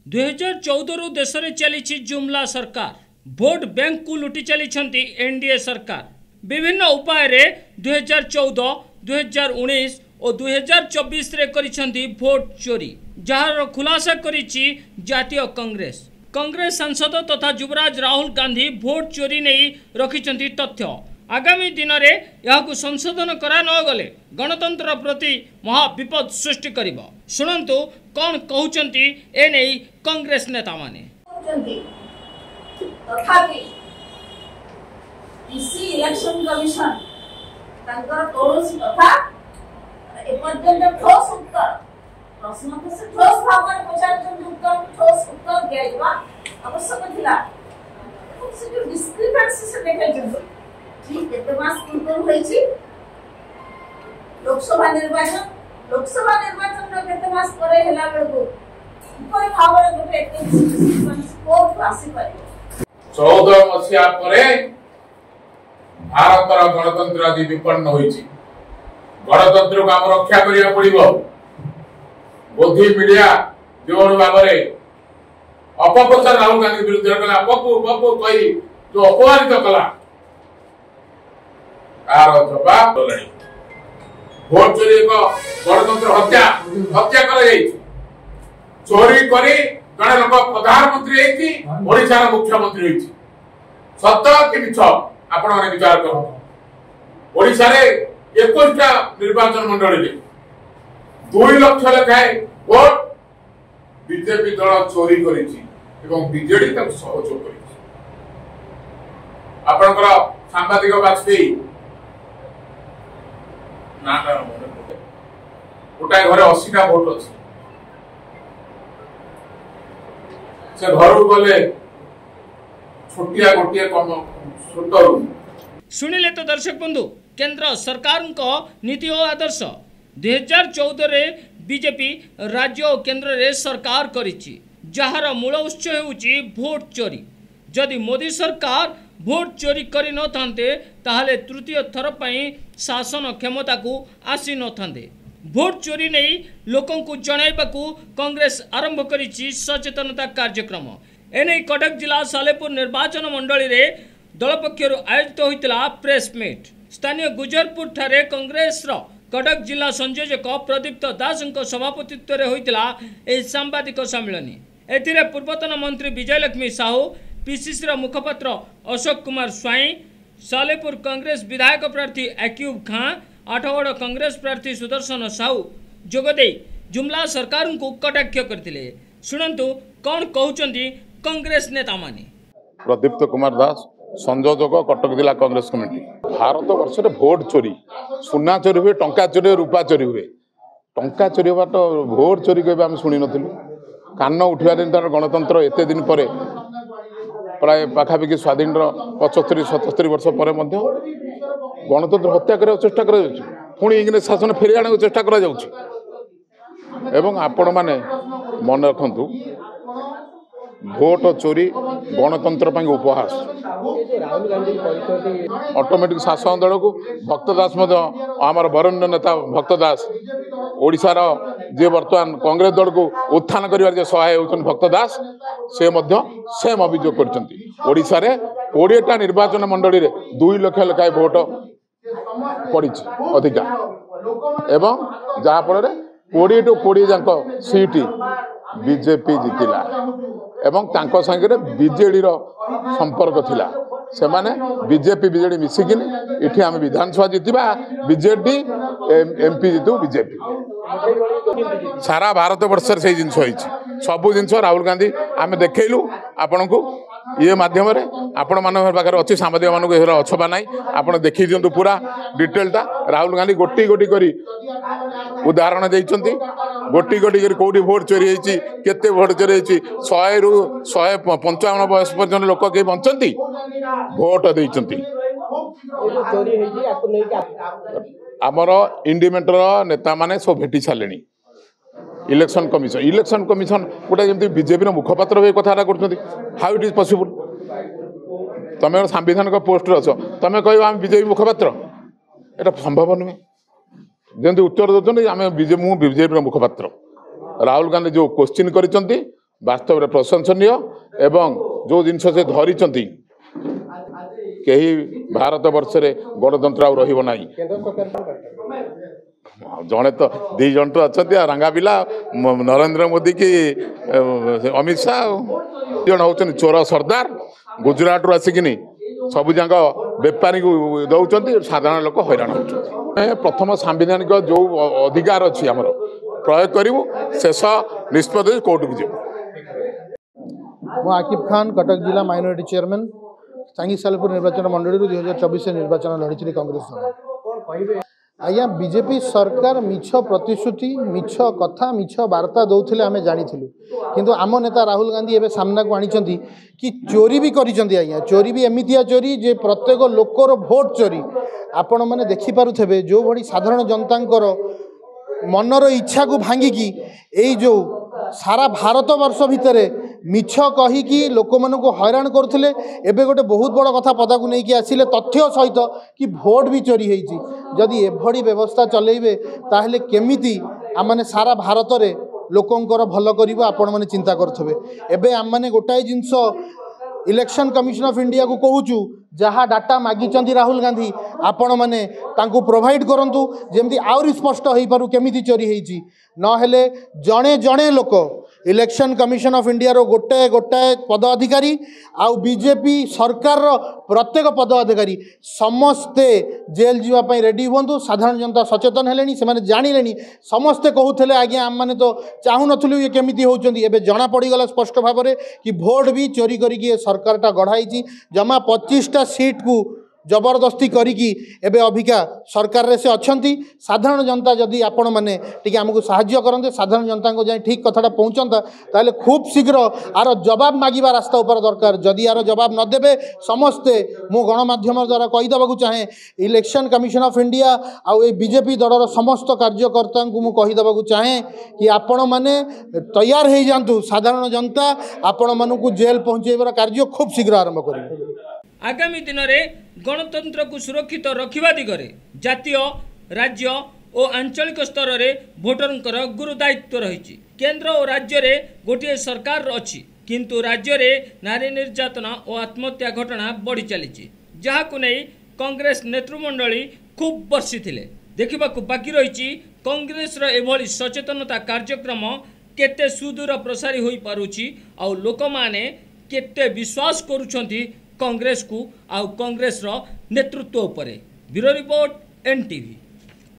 2014 रु देश में चली जुमला सरकार भोट बैंक को लुटि चली एनडीए सरकार विभिन्न उपाय 2014, 2019 और 2024 रे करिसेंती भोट चोरी जार खुलासा करिछि जातीय कांग्रेस सांसद तथा युवराज राहुल गांधी भोट चोरी नहीं रखिछंती तथ्य। आगामी दिन में यह संशोधन करा न गले गणतंत्र प्रति महाविपद सृष्टि करिबो। शुणंतु कौन कहउचंती ए नहीं कांग्रेस नेता माने। तथापि इसी इलेक्शन कमिशन तांकर कौनसी कथा एपर्यंत ठोस उत्तर प्रश्न को से ठोस भाव में पचार उत्तर ठोस उत्तर दिया आवश्यक थिला। से जो डिस्क्रिपेंसी से देखै जंतु ठीक एते मास पूर्व होईची लोकसभा निर्वाचन रो केते मास परे हेला बेलको कोई भाव रे गोटे एते डिस्क्रिपेंसी कोर्ट आसी पारे 14 मसिया परे भारतर गणतंत्र आदि विपन्न होईची। गणतंत्र को आम रक्षा करिया पड़िबो। बोधी मीडिया जो भावरे अपप्रचार राहुल गांधी विरुद्ध कला पप्पू पप्पू कही जो अपमानित कला तार जवाब देलानी। भोट चोरी एक गणतंत्र हत्या कर चोरी करी जड़े लोक प्रधानमंत्री होती ओडिशार मुख्यमंत्री होती सत कि मिछ आपण माने विचार कर। ओडिशा रे 21टा निर्वाचन मंडली 2 लाख लेखाए भोट बीजेपी दल चोरी करिछि एवं बीजेडी तक सहयोग करिछि। आपनकर सांबादिक वाजपेयी ना गोटाए घरे 80टा भोट अछि से घर गले छोटिया गोटिया कम छोटरू सुनिले तो दर्शक बंधु केंद्र सरकार नीति और आदर्श 2014 रे बीजेपी राज्य और केंद्र रे सरकार करिछि जहार मूल उत्स हेउछि भोट चोरी। जदि मोदी सरकार भोट चोरी करि न थांते ताहले तृतीय थर पई शासन क्षमता को आसी न थांते। भोट चोरी नहीं लोकों को जणाइबाकू कांग्रेस आरंभ करिछि सचेतनता कार्यक्रम। एने कटक जिला सालेपुर निर्वाचन मंडली रे दल पक्षरु आयोजित होइतला प्रेस मीट। स्थानीय गुजरपुर ठारे कांग्रेस रो कटक जिला संयोजक प्रदीप्त दास सभापतित्व रे होइतला ए सांबादिक सम्मेलन। एथिरे पूर्वतन मंत्री विजयलक्ष्मी साहू, पीसीसी रो मुखपत्र अशोक कुमार स्वाई, सालेपुर कांग्रेस विधायक प्रार्थी अक्यूब खां, आठगड़ कांग्रेस प्रार्थी सुदर्शन साहू जोगदे जुमला सरकार को कटाक्ष करथिले। सुनंतु कौन कहउचंती कांग्रेस नेता माने। प्रदीप्त कुमार दास संयोजक कटक जिला कांग्रेस कमिटी। भारत वर्ष में भोट चोरी सुना चोरी हुए, टंका चोरी हुए, रूपा चोरी हुए। टंका चोरी हुआ तो भोट चोरी के आम शुणी नु कान उठा गणतंत्र एत दिन पर प्राय पाखापाखि स्वाधीन 75-77 वर्ष पर गणतंत्र हत्या करने चेष्टा पुणी इंग्रेज शासन फेरी आने चेष्टा एवं आपण मैंने मन रखु भोट चोरी गणतंत्र उपहास। ऑटोमेटिक शासन दल को भक्त दास आमर वरण्य नेता भक्त दास ओडिशार जे वर्तमान कांग्रेस दल को उत्थान कर सहाय होती भक्त दास से सेम अभियोग कर 20टा निर्वाचन मंडली 2 लाख लेखाएं भोट पड़ी अधिका एवं जहाँफल 20 टू 20 जाक सीट बीजेपी जीतिला एवं तांको संगे बीजेडी रो संपर्क थिला। से माने बीजेपी बीजेडी मिसिकिन इठी आम विधानसभा जीतिबा बीजेडी एमपी जीतु बीजेपी। सारा भारत वर्ष से जिनस सबू जिनस राहुल गांधी आम देखलु आपण को ये माध्यम आपण मान पाखे अच्छी सांबादिक मानक अछबा ना आप देखी दिंतु पूरा डिटेलटा। राहुल गांधी गोटी गोटी करी उदाहरण देइचंती गोटी गोटी करी कोडी भोट चोरी होईची केते भोट चोरी होईची 100 रु 155 वर्ष पर्यंत लोक के बंचंती भोट देइचंती। आमर इंडिपेंडेंट नेता माने सब भेटी सालेनी। इलेक्शन कमिशन गोटे जमी बीजेपी मुखपात्र भी कथा कर हाउ इट इज पॉसिबल। तुम सांविधानिक पोस्ट अच तुम कह आम बीजेपी मुखपात्र एटा संभव नुहे। जमी उत्तर दौरान आम बीजेपी मुखपात्र राहुल गांधी जो क्वेश्चन कर वास्तव में प्रशंसनीय एवं जो जिनस से धरिचंती कहीं भारत वर्ष में गणतंत्र रही ना जड़े तो दी जन तो अच्छा रंगा पिला नरेंद्र मोदी की अमित शाह जन हूँ चोर सरदार गुजरात आसिकिनी सबु जाक बेपारी को दौरान साधारण लोक हैरान होती प्रथम सांविधानिक जो अधिकार अच्छी आमर प्रयोग करूँ शेष निष्पत्ति कोर्ट को जीव मु आकिब खान कटक जिला माइनॉरिटी चेयरमैन सांगी सालपुर निर्वाचन मंडली 2024 निर्वाचन लड़ी कांग्रेस आज्ञा बीजेपी सरकार मिछ प्रतिश्रुति मिछ कथा मिछ वार्ता दौले आम जानी किंतु आम नेता राहुल गांधी एवं सामना को आनी कि चोरी भी करिसेंती आज्ञा चोरी भी एमितिया चोरी जे प्रत्येक लोकर भोट चोरी आपण मैंने देखिपे जो भली साधारण जनता मनर इच्छा को भांगिकी यही जो सारा भारत वर्ष भितर मिछ कहीकि लोक मान को हैरान करुले एबे गोटे बहुत बड़ कथा पदा को लेकिन आसिले तथ्य सहित कि भोट भी चोरी होती जदि एभली व्यवस्था चलेबे ताहले केमिति आम सारा भारत रे लोकंकर भल कर आपण मैंने चिंता करुवे एबे आम मैंने गोटाए जिनस इलेक्शन कमिशन ऑफ इंडिया को कहूचु जहाँ डाटा मागिचंदी राहुल गांधी आपण मैंने तांको प्रोवाइड करंतु जेमती आउरी स्पष्ट हो पारु केमिति चोरी होईची नहेले जणे जणे लोक इलेक्शन कमिशन ऑफ इंडिया रो गोटे गोटाए पद अधिकारी आउ बीजेपी सरकार रो प्रत्येक पद अधिकारी समस्ते जेल जीवाई रेडी हुंतु साधारण जनता सचेतन हेलेनी से माने जानिलेनी समस्ते कहूले आज्ञा आम मैंने तो चाहू नथुलु ये केमिति होउचंदी एबे जना पड़ीगला स्पष्ट भाव में कि भोट भी चोरी करिकी सरकारटा गढ़ाई जमा 25टा सीट को जबरदस्ती करिकी एबे अभिका सरकार रे से अच्छंती साधारण जनता जदि आपण माने टिके हमको साहाय्य करते साधारण जनता को जाए ठीक कथाटा पहुँचता ताले खूब शीघ्र आर जवाब मागिबा रास्ता ऊपर दरकार जदि यार जवाब न देबे समस्ते मु गणमाध्यम द्वारा कहीदेवाक चाहे इलेक्शन कमिशन ऑफ इंडिया आउ ए बीजेपी दलर समस्त कार्यकर्ता को मु कहीदेवाक चाहे कि आपण माने तैयार हो जातु साधारण जनता आपण मानू जेल पहुँचेबार कार्य खूब शीघ्र आरंभ करेंगे आगामी दिन में गणतंत्र को सुरक्षित रखा दिगरे जातीय राज्य और आंचलिक स्तर में भोटर गुरुदायित्व रही केंद्र और राज्य में गोटे सरकार अच्छी किंतु राज्य में नारी निर्यातना और आत्महत्या घटना बढ़ी चली जहां नहीं कांग्रेस नेतृमंडली खूब बर्षि देखा बाकी रही कांग्रेस एभली सचेतनता कार्यक्रम केते सुदूर प्रसारी हो पारुछि आ लोक माने केते विश्वास करुछंती कांग्रेस को आउ कांग्रेस रो नेतृत्व उपरे। Bureau report NTV।